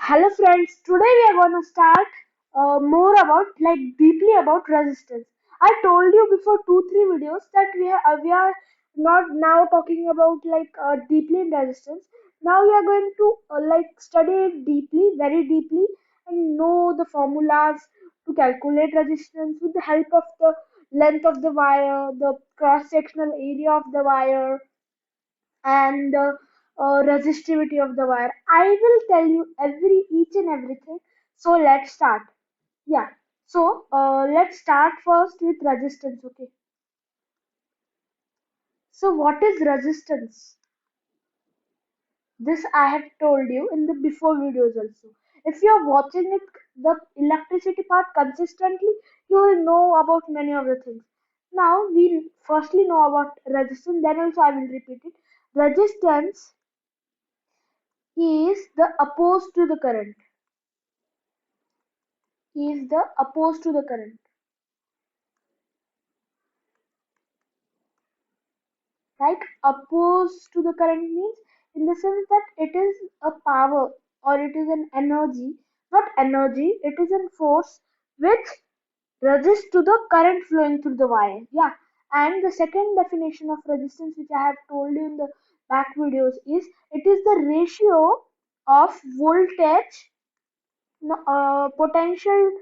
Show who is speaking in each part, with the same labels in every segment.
Speaker 1: Hello friends, today we are going to start more about deeply about resistance. I told you before 2 3 videos that we are not now talking about deeply in resistance. Now we are going to study it deeply, very deeply, and know the formulas to calculate resistance with the help of the length of the wire, the cross sectional area of the wire, and the resistivity of the wire. I will tell you each and everything. So let's start. Yeah. So let's start first with resistance. Okay. So what is resistance? This I have told you in the before videos also. If you are watching it, the electricity part consistently, you will know about many of the things. Now we firstly know about resistance. Then also I will repeat it. Resistance is the opposed to the current. Is the opposed to the current. Right? Opposed to the current means in the sense that it is a power or it is an energy, not energy, it is a force which resists to the current flowing through the wire. Yeah. And the second definition of resistance, which I have told you in the back videos, is it is the ratio of voltage, no, potential,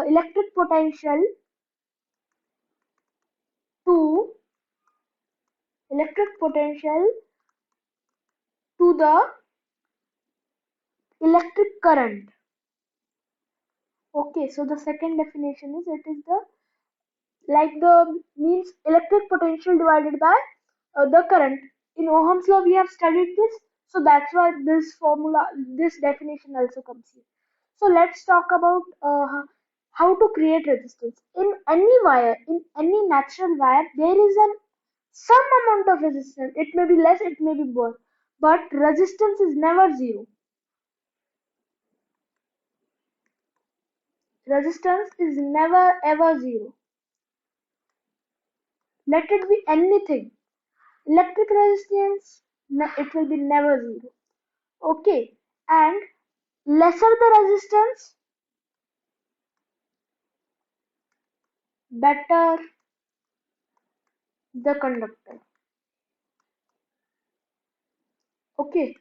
Speaker 1: electric potential to electric potential to the electric current. Okay, so the second definition is it is the the means electric potential divided by the current. In Ohm's law, we have studied this, so that's why this formula, this definition also comes here. So let's talk about how to create resistance. In any wire, in any natural wire, there is an some amount of resistance. It may be less, it may be more, but resistance is never zero. Resistance is never ever zero. Let it be anything. Electric resistance, it will be never zero. Okay. And lesser the resistance, better the conductor. Okay.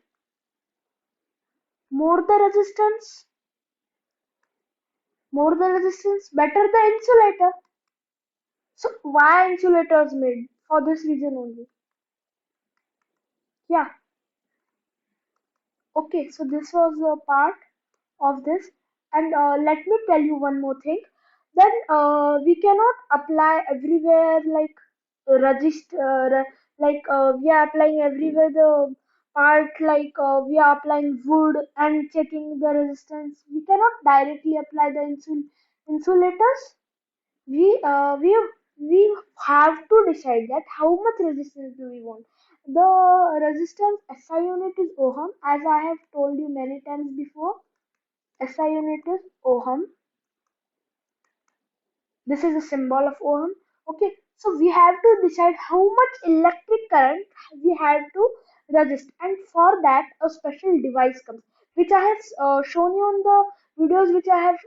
Speaker 1: More the resistance, better the insulator. So why insulator is made? For this reason only. Yeah. Okay. So this was a part of this. And let me tell you one more thing. Then we cannot apply everywhere register we are applying everywhere the part we are applying wood and checking the resistance. We cannot directly apply the insulators. We uh, we we have to decide that how much resistance do we want. The resistance SI unit is ohm, as I have told you many times before. SI unit is ohm. This is a symbol of ohm. Okay, so we have to decide how much electric current we have to resist, and for that a special device comes, which I have shown you on the videos which I have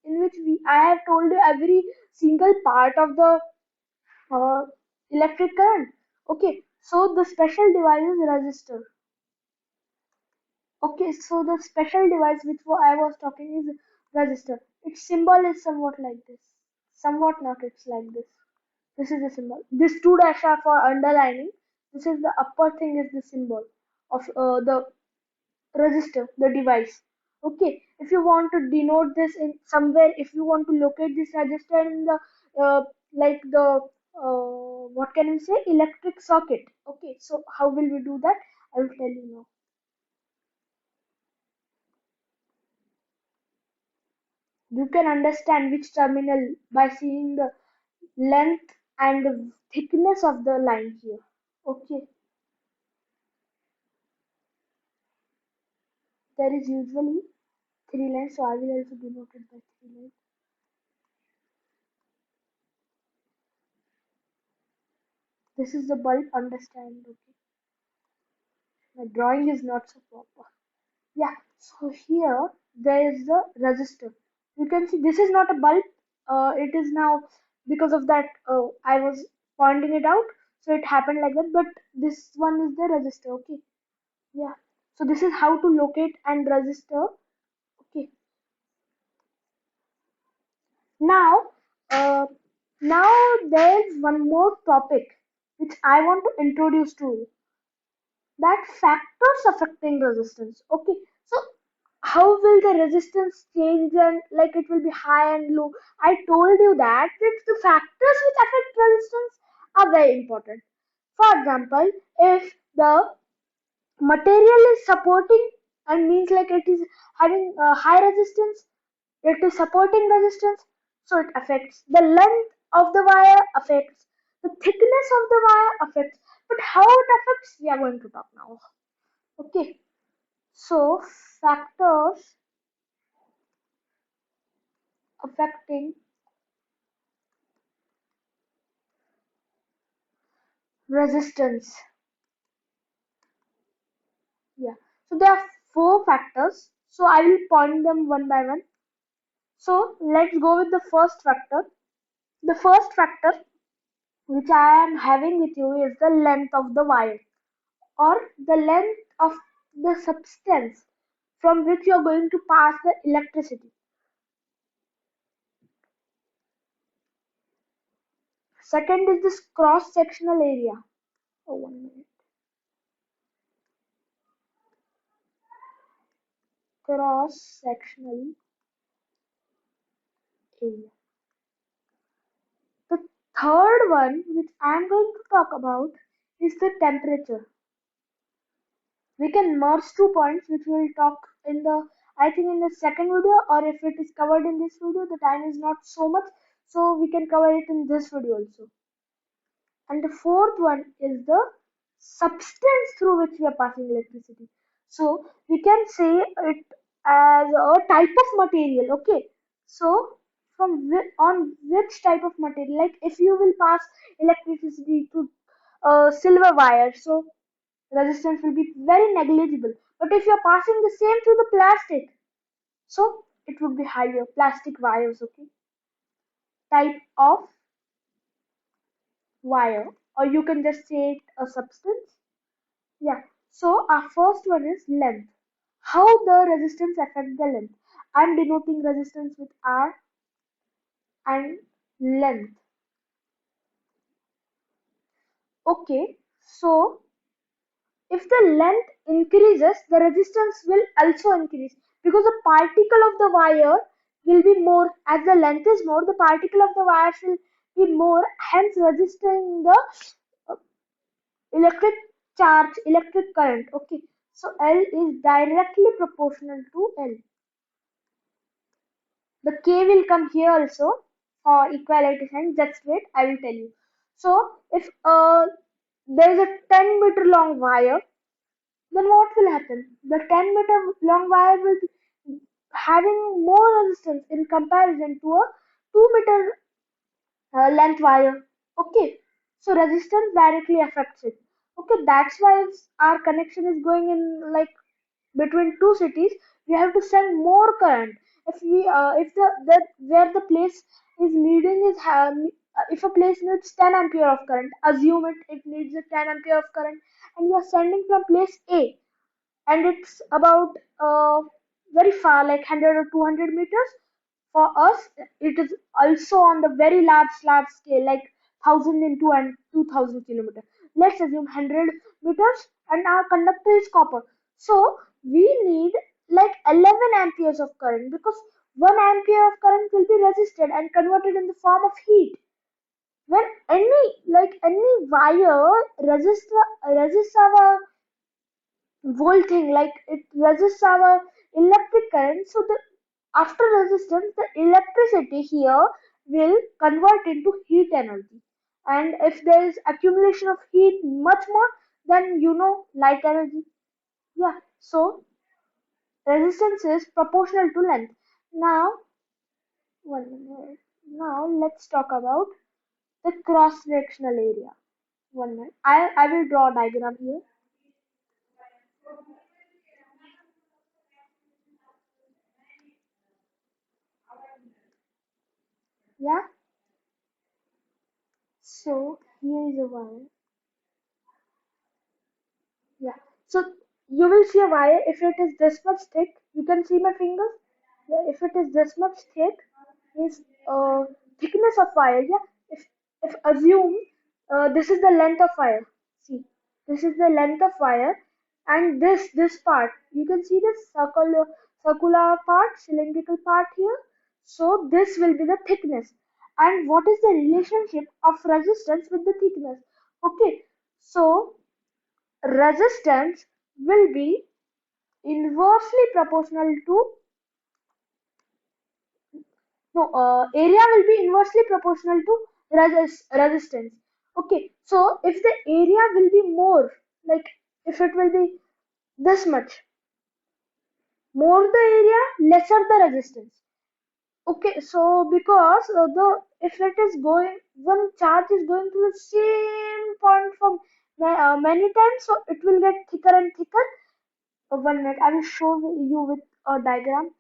Speaker 1: in which we I have told you every single part of the uh, electric current. Okay, so the special device is resistor. Okay, so the special device which I was talking is resistor. Its symbol is somewhat like this. Somewhat not, it's like this. This is the symbol. This two dash are for underlining. This is the upper thing is the symbol of the resistor, the device. Okay, if you want to denote this in somewhere, if you want to locate this resistor in the uh, the what can we say, electric circuit. Okay, so how will we do that? I will tell you now. You can understand which terminal by seeing the length and the thickness of the line here. Okay, there is usually three lines, so I will also denote it by three lines. This is the bulb, understand. Okay, my drawing is not so proper. Yeah, So here there is the resistor. You can see this is not a bulb. It is now because of that I was pointing it out, so it happened like that. But this one is the resistor. Okay, yeah. So this is how to locate and register. Okay. Now, uh, now there's one more topic which I want to introduce to you. That factors affecting resistance. Okay, so how will the resistance change and like it will be high and low? I told you that the factors which affect resistance are very important. For example, if the material is supporting and means like it is having a high resistance, it is supporting resistance, so it affects the length of the wire, affects the thickness of the wire, affects. But how it affects, we are going to talk now. Okay, so factors affecting resistance. Yeah. So there are four factors. So I will point them one by one. So let's go with the first factor. The first factor which I am having with you is the length of the wire or the length of the substance from which you are going to pass the electricity. Second is this cross sectional area. Oh, 1 minute. Cross sectional area. The third one, which I'm going to talk about, is the temperature. We can merge 2 points, which we'll talk in the, I think, in the second video, or if it is covered in this video, the time is not so much, so we can cover it in this video also. And the fourth one is the substance through which we are passing electricity. So we can say it as a type of material. Okay. So on which type of material? Like if you will pass electricity to silver wire, so resistance will be very negligible. But if you are passing the same through the plastic, so it would be higher. Plastic wires. Okay. Type of wire, or you can just say it a substance. Yeah. So our first one is length. How the resistance affect the length. I'm denoting resistance with R and length. Okay. So if the length increases, the resistance will also increase because the particle of the wire will be more. As the length is more, the particle of the wire will be more, hence resisting the uh, electric charge, electric current. Okay. So L is directly proportional to L. The K will come here also for equality sign. Just wait, I will tell you. So if there is a 10-meter long wire, then what will happen? The 10-meter long wire will be having more resistance in comparison to a 2-meter length wire. Okay, so resistance directly affects it. Okay, that's why our connection is going in like between two cities, we have to send more current. If the where the place is needing is if a place needs 10 ampere of current, assume it needs a 10 ampere of current, and you are sending from place A, and it's about very far, like 100 or 200 meters. For us, it is also on the very large scale, like 1000 into and 2000 kilometers. Let's assume 100 meters, and our conductor is copper. So we need like 11 amperes of current because 1 ampere of current will be resisted and converted in the form of heat. When any wire resists our whole thing, like it resists our electric current, so the after resistance the electricity here will convert into heat energy, and if there is accumulation of heat much more, then light energy. Yeah, so resistance is proportional to length. Now, one minute. Now let's talk about the cross sectional area. 1 minute, I will draw a diagram here. Yeah. So here is a wire. Yeah. So you will see a wire if it is this much thick. You can see my fingers. Yeah, if it is this much thick, is thickness of wire. Yeah. If assume this is the length of wire. See, this is the length of wire, and this part you can see this circular part, cylindrical part here. So this will be the thickness. And what is the relationship of resistance with the thickness? Okay. So resistance will be inversely proportional to no area will be inversely proportional to resistance. Okay, so if the area will be more, like if it will be this much, more the area, lesser the resistance. Okay, so because the if it is going, one charge is going to the same point from many times, so it will get thicker and thicker. 1 minute, I will show you with a diagram.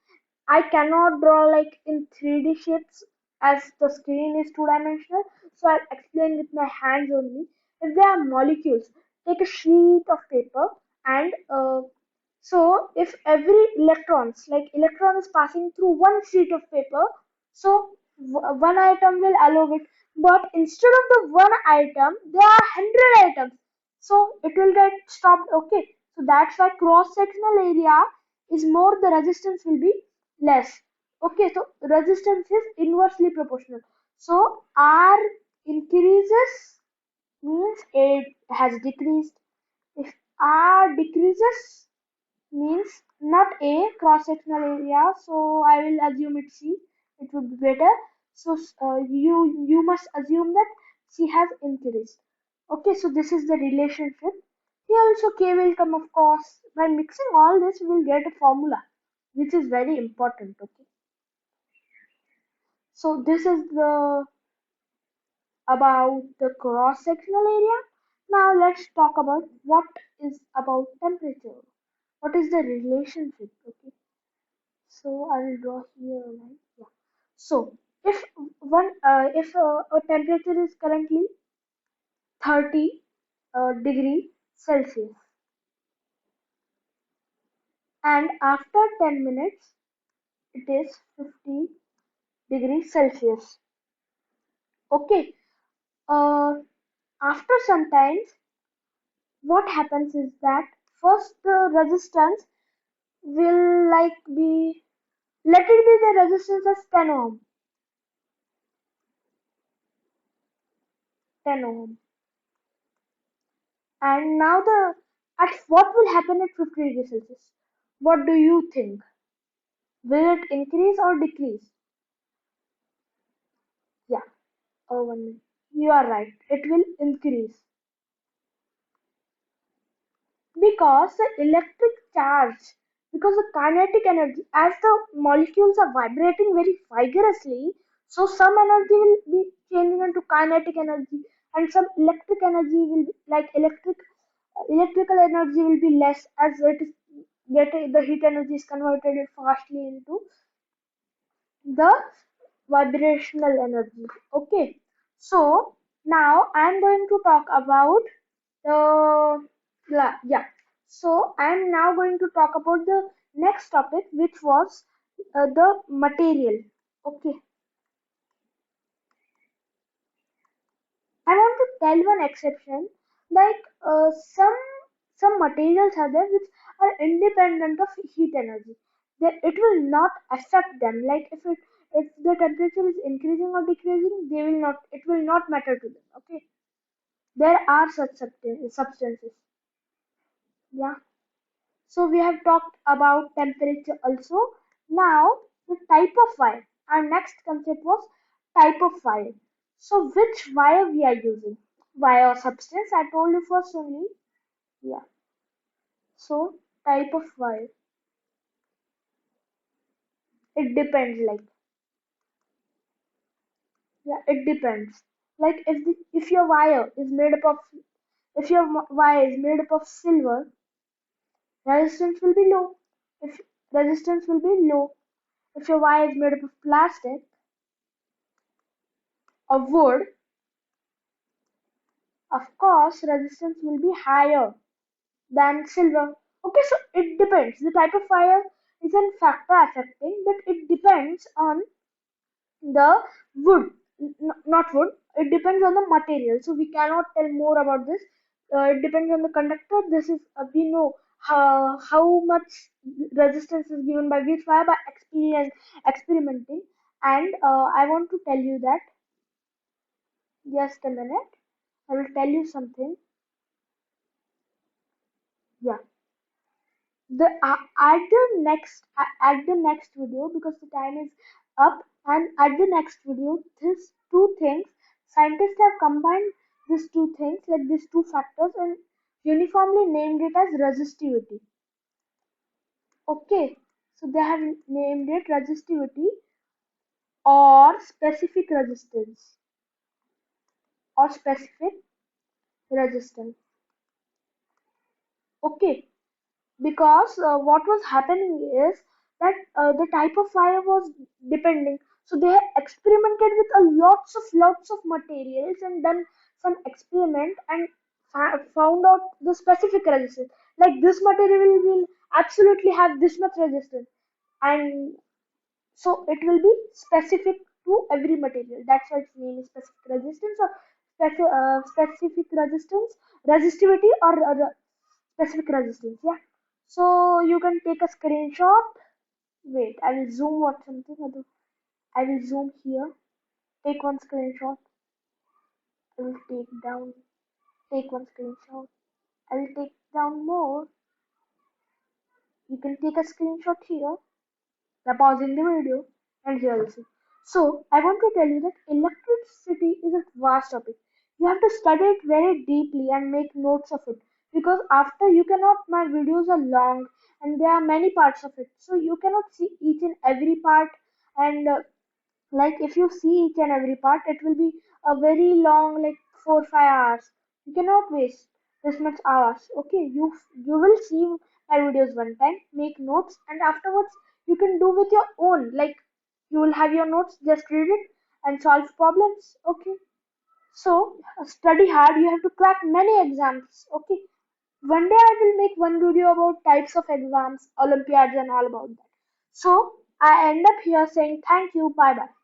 Speaker 1: I cannot draw like in 3D shapes as the screen is two-dimensional, so I'll explain with my hands only. If there are molecules, take a sheet of paper and so if every electrons, like electron is passing through one sheet of paper, so one item will allow it. But instead of the one item, there are 100 items. So it will get stopped. Okay. So that's why cross-sectional area is more, the resistance will be less. Okay. So resistance is inversely proportional. So R increases means it has decreased. If R decreases means not A, cross-sectional area, so I will assume it's C. It would be better. So you must assume that C has increased. Okay, so this is the relationship. Here also K will come, of course. By mixing all this, we will get a formula, which is very important. Okay, so this is the about the cross-sectional area. Now let's talk about what is about temperature. What is the relationship? Okay. So I will draw here a line. Yeah. So if a temperature is currently 30 degree Celsius, and after 10 minutes it is 50 degrees Celsius. Okay. Uh, After some time, what happens is that first the resistance will like be, let it be the resistance as 10 ohm, 10 ohm. And now the at what will happen at 50 degrees Celsius? What do you think? Will it increase or decrease? Yeah. Oh, 1 minute. You are right. It will increase because the electric charge, because the kinetic energy, as the molecules are vibrating very vigorously, so some energy will be changing into kinetic energy, and some electric energy will be like electrical energy will be less as it is getting the heat energy is converted fastly into the vibrational energy. Okay, so now I'm going to talk about the yeah. So I'm now going to talk about the next topic, which was the material. Okay, I want to tell one exception, like some materials are there which are independent of heat energy. It will not affect them. Like if the temperature is increasing or decreasing, they will not. It will not matter to them. Okay, there are such substances. Yeah. So we have talked about temperature also. Now the type of wire. Our next concept was type of wire. So which wire we are using? Wire or substance? I told you first only. Yeah. So type of wire. It depends. Like yeah, it depends. Like if your wire is made up of, if your wire is made up of silver, resistance will be low. If resistance will be low. If your wire is made up of plastic, of wood, of course resistance will be higher than silver. Okay, so it depends. The type of fire is a factor affecting, but it depends on the wood, not wood. It depends on the material. So we cannot tell more about this. It depends on the conductor. This is we know how much resistance is given by which fire by experimenting. And I want to tell you that just a minute. I will tell you something. Yeah. The at the next video, because the time is up, and at the next video these two things scientists have combined, these two things like these two factors, and uniformly named it as resistivity. Okay, so they have named it resistivity or specific resistance or specific resistance. Okay, because what was happening is that the type of fire was depending, so they had experimented with a lots of materials and done some experiment and found out the specific resistance, like this material will absolutely have this much resistance, and so it will be specific to every material. That's why its name is specific resistance or specific resistance, resistivity, or specific resistance. Yeah. So you can take a screenshot. Wait, I will zoom what something other. I will zoom here. Take one screenshot. I will take down. Take one screenshot. I will take down more. You can take a screenshot here. By pausing the video and here also. So I want to tell you that electricity is a vast topic. You have to study it very deeply and make notes of it, because after you cannot, my videos are long and there are many parts of it, so you cannot see each and every part, and like if you see each and every part it will be a very long, like 4 5 hours. You cannot waste this much hours. Okay, you will see my videos one time, make notes, and afterwards you can do with your own, like you will have your notes, just read it and solve problems. Okay, so study hard, you have to crack many exams. Okay, one day I will make one video about types of exams, olympiads, and all about that. So I end up here saying thank you, bye bye.